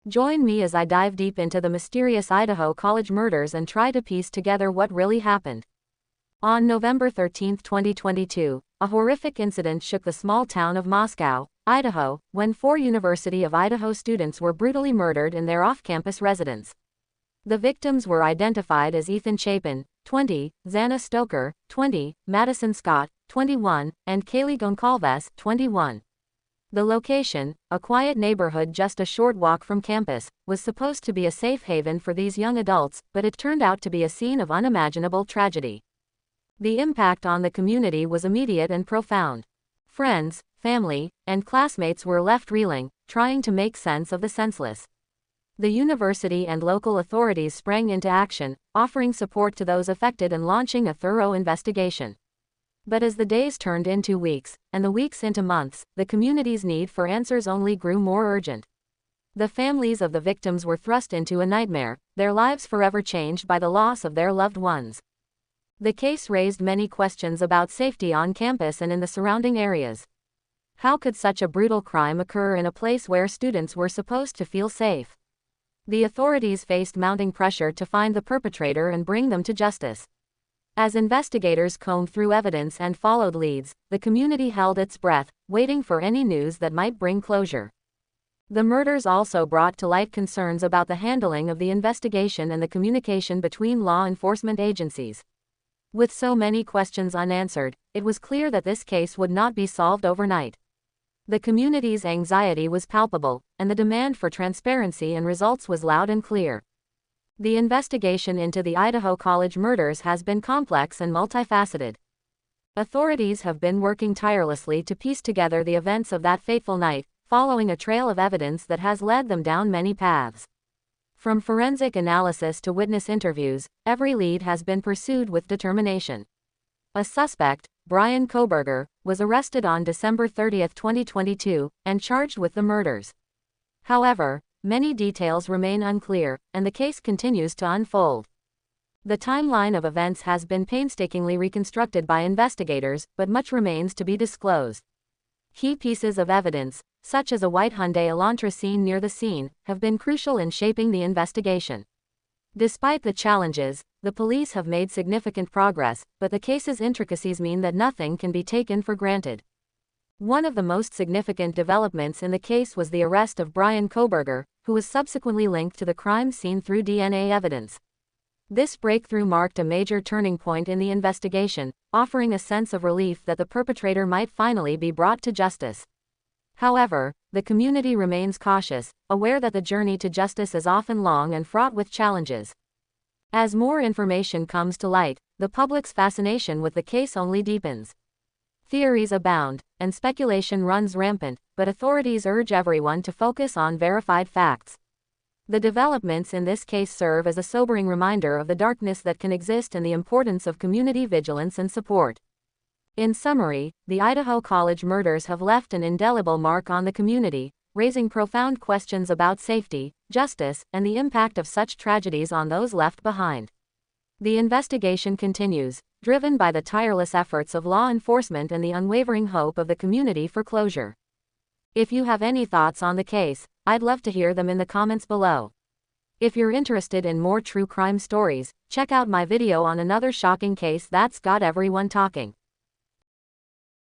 Join me as I dive deep into the mysterious Idaho college murders and try to piece together what really happened. On November 13, 2022, a horrific incident shook the small town of Moscow, Idaho, when 4 University of Idaho students were brutally murdered in their off-campus residence. The victims were identified as Ethan Chapin, 20, Xana Stoker, 20, Madison Scott, 21, and Kaylee Goncalves, 21. The location, a quiet neighborhood just a short walk from campus, was supposed to be a safe haven for these young adults, but it turned out to be a scene of unimaginable tragedy. The impact on the community was immediate and profound. Friends, family, and classmates were left reeling, trying to make sense of the senseless. The university and local authorities sprang into action, offering support to those affected and launching a thorough investigation. But as the days turned into weeks, and the weeks into months, the community's need for answers only grew more urgent. The families of the victims were thrust into a nightmare, their lives forever changed by the loss of their loved ones. The case raised many questions about safety on campus and in the surrounding areas. How could such a brutal crime occur in a place where students were supposed to feel safe? The authorities faced mounting pressure to find the perpetrator and bring them to justice. As investigators combed through evidence and followed leads, the community held its breath, waiting for any news that might bring closure. The murders also brought to light concerns about the handling of the investigation and the communication between law enforcement agencies. With so many questions unanswered, it was clear that this case would not be solved overnight. The community's anxiety was palpable, and the demand for transparency and results was loud and clear. The investigation into the Idaho college murders has been complex and multifaceted. Authorities have been working tirelessly to piece together the events of that fateful night, following a trail of evidence that has led them down many paths. From forensic analysis to witness interviews, every lead has been pursued with determination. A suspect, Bryan Kohberger, was arrested on December 30, 2022, and charged with the murders. However, many details remain unclear, and the case continues to unfold. The timeline of events has been painstakingly reconstructed by investigators, but much remains to be disclosed. Key pieces of evidence, such as a white Hyundai Elantra seen near the scene, have been crucial in shaping the investigation. Despite the challenges, the police have made significant progress, but the case's intricacies mean that nothing can be taken for granted. One of the most significant developments in the case was the arrest of Bryan Kohberger, who was subsequently linked to the crime scene through DNA evidence. This breakthrough marked a major turning point in the investigation, offering a sense of relief that the perpetrator might finally be brought to justice. However, the community remains cautious, aware that the journey to justice is often long and fraught with challenges. As more information comes to light, the public's fascination with the case only deepens. Theories abound, and speculation runs rampant, but authorities urge everyone to focus on verified facts. The developments in this case serve as a sobering reminder of the darkness that can exist and the importance of community vigilance and support. In summary, the Idaho college murders have left an indelible mark on the community, raising profound questions about safety, justice, and the impact of such tragedies on those left behind. The investigation continues, driven by the tireless efforts of law enforcement and the unwavering hope of the community for closure. If you have any thoughts on the case, I'd love to hear them in the comments below. If you're interested in more true crime stories, check out my video on another shocking case that's got everyone talking.